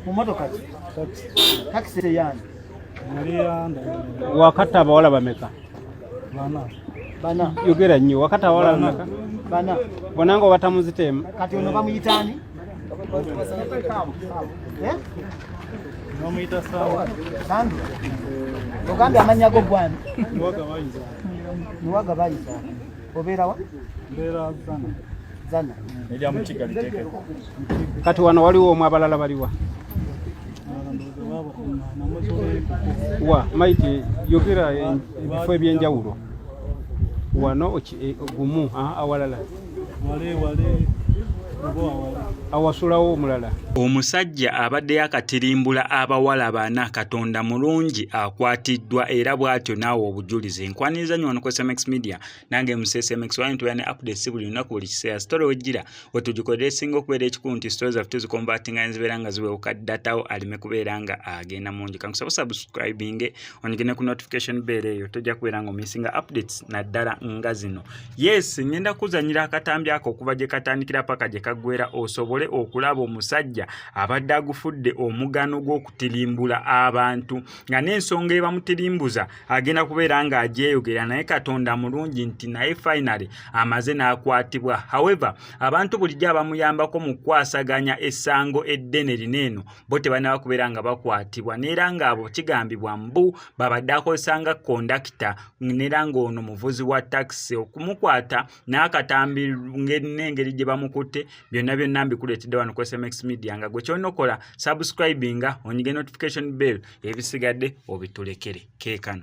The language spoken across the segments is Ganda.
Mumotoka taxi yani wakata abawala bameka bana yogera nnyo wakata abawala bameka bana bonanga batamuzitema kati ono bamuyitani nomuyita sawa sandu ogambe amanya go gwani niwaga bayiza obeera wa mbeera zana erya mu Kigali teke kati wano waliwo omwe abalala baliwa wa maiti yogera ebifo ebyenjawulo wano gumu awalala awasulawo omulala. Omusajja abadde yakatirimbula abawala bana Katonda mulungi akwatiddwa era bw'atyo naawe obujulizi. Nkwaniriza nnyo wano ku SMX Media nange MSMX wano tuyane updates buli lunaku buli kiseera story wejjira wetugikodera esinga okubeera ekikulu nti stories zaffe tuzikombatinga nezibeera nga ziweewuka datawo aleme kubeera nga agenda mungi. Kankusaba subscribing onyigene ku notification bell eyo tojja kubeera nga omisinga updates naddala nga zino. Yes, ngenda kuzanyira akatambi ako okuva gye katandikira paka gye kaggwera osobole okulaba omusajja abadde agufudde omugano gw'okutirimbula abantu nga n'ensonga ebamutirimbuza agenda kubeera nga agyeyogera naye Katonda mulungi nti naye finally amaze n'akwatibwa. However, abantu bulijjo abamuyambako mu kwasaganya essango eddene lineeno bo tebalina kubeera nga bakwatibwa neera ng'abo kigambibwa mbu babadde akozesanga kondakita neera ng'ono muvuzi wa taxi okumukwata n'akatambi n'engeri gye bamukutte byonna mbikuleetedde wano ku SMX Media nga gwe kyolina okola subscribinga onyige notification bell ebisigadde obitulekere keekano.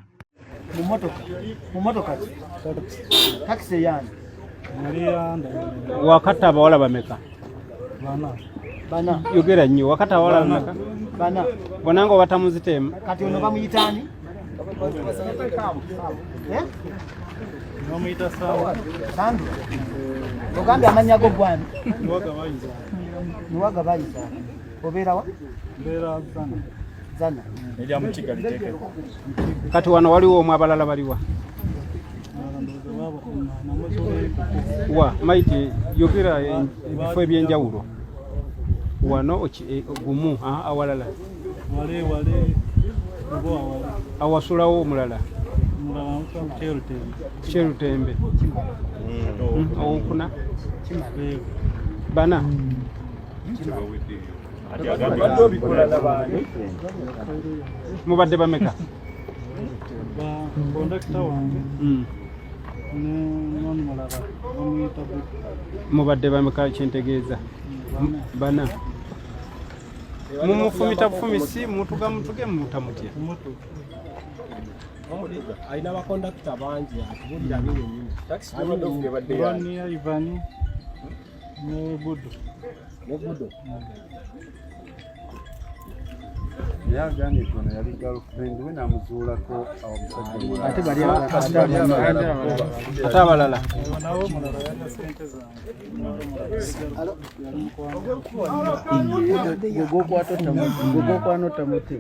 Mumotoka taxi yani wakata abawala bameka bana yogera nnyo wakata abawala bameka bana bonanga batamuzitema kati ono bamuyitani nomuyita sawa sandu ogambe amanya go gwani niwaga bayiza obeera wa mbeera zana erya mu Kigali teke kati wano waliwo omwe abalala baliwa wa maiti yogera ebifo ebyenjawulo wano gumu awalala awasulawo omulala Cherutembe okuna bana mubadde bameka kondakita wange noni mulala omuyita mubadde bameka kyentegeeza bana mumufumita bufumisi mutuga mutuge mutamutya aina bakondakita bangi atubulira binnyini taxi abadde badde ya Ivani ne Budo yagani kono yali girlfriend we namuzuulako omusajja ate bali ate abalala nabo mulala yana sente zange gogo kwatota muti